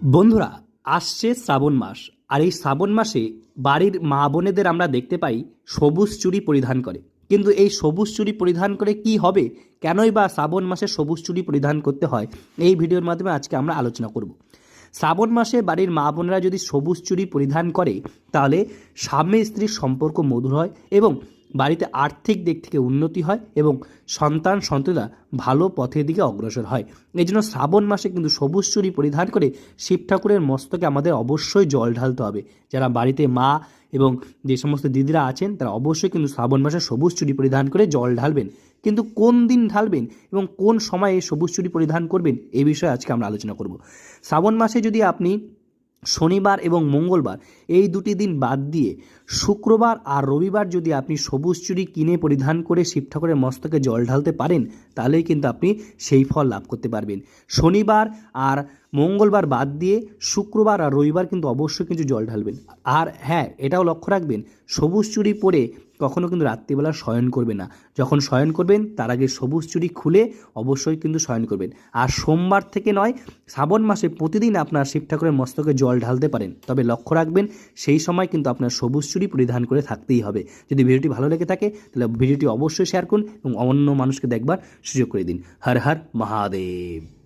বন্ধুরা, আসছে শ্রাবণ মাস। আর এই শ্রাবণ মাসে বাড়ির মা বোনেদের আমরা দেখতে পাই সবুজ চুড়ি পরিধান করে। কিন্তু এই সবুজ চুড়ি পরিধান করে কি হবে, কেনই বা শ্রাবণ মাসে সবুজ চুড়ি পরিধান করতে হয়, এই ভিডিওর মাধ্যমে আজকে আমরা আলোচনা করব। শ্রাবণ মাসে বাড়ির মা বোনেরা যদি সবুজ চুড়ি পরিধান করে তাহলে স্বামী স্ত্রীর সম্পর্ক মধুর হয় এবং বাড়িতে আর্থিক দিক থেকে উন্নতি হয় এবং সন্ততিরা ভালো পথের দিকে অগ্রসর হয়। এই জন্য শ্রাবণ মাসে কিন্তু সবুজ চুড়ি পরিধান করে শিব ঠাকুরের মস্তকে আমাদের অবশ্যই জল ঢালতে হবে। যারা বাড়িতে মা এবং যে সমস্ত দিদিরা আছেন তারা অবশ্যই কিন্তু শ্রাবণ মাসে সবুজ চুড়ি পরিধান করে জল ঢালবেন। কিন্তু কোন দিন ঢালবেন এবং কোন সময়ে সবুজ চুড়ি পরিধান করবেন এই বিষয়ে আজকে আমরা আলোচনা করব। শ্রাবণ মাসে যদি আপনি শনিবার এবং মঙ্গলবার এই দুটি দিন বাদ দিয়ে শুক্রবার আর রবিবার যদি আপনি সবুজ চুড়ি কিনে পরিধান করে শিব ঠাকুরের মস্তকে জল ঢালতে পারেন তাহলেই কিন্তু আপনি সেই ফল লাভ করতে পারবেন। শনিবার আর মঙ্গলবার বাদ দিয়ে শুক্রবার আর রবিবার কিন্তু অবশ্যই কিছু জল ঢালবেন। আর হ্যাঁ, এটাও লক্ষ্য রাখবেন, সবুজ চুড়ি পরে কখনও কিন্তু রাত্রিবেলা শয়ন করবেন না। যখন শয়ন করবেন তার আগে সবুজ চুড়ি খুলে অবশ্যই কিন্তু শয়ন করবেন। আর সোমবার থেকে নয়, শ্রাবণ মাসে প্রতিদিন আপনার শিব ঠাকুরের মস্তকে জল ঢালতে পারেন, তবে লক্ষ্য রাখবেন সেই সময় কিন্তু আপনার সবুজ চুড়ি পরিধান করে থাকতেই হবে। যদি ভিডিওটি ভালো লেগে থাকে তাহলে ভিডিওটি অবশ্যই শেয়ার করুন এবং অন্য মানুষকে দেখবার সুযোগ করে দিন। হর হর মহাদেব।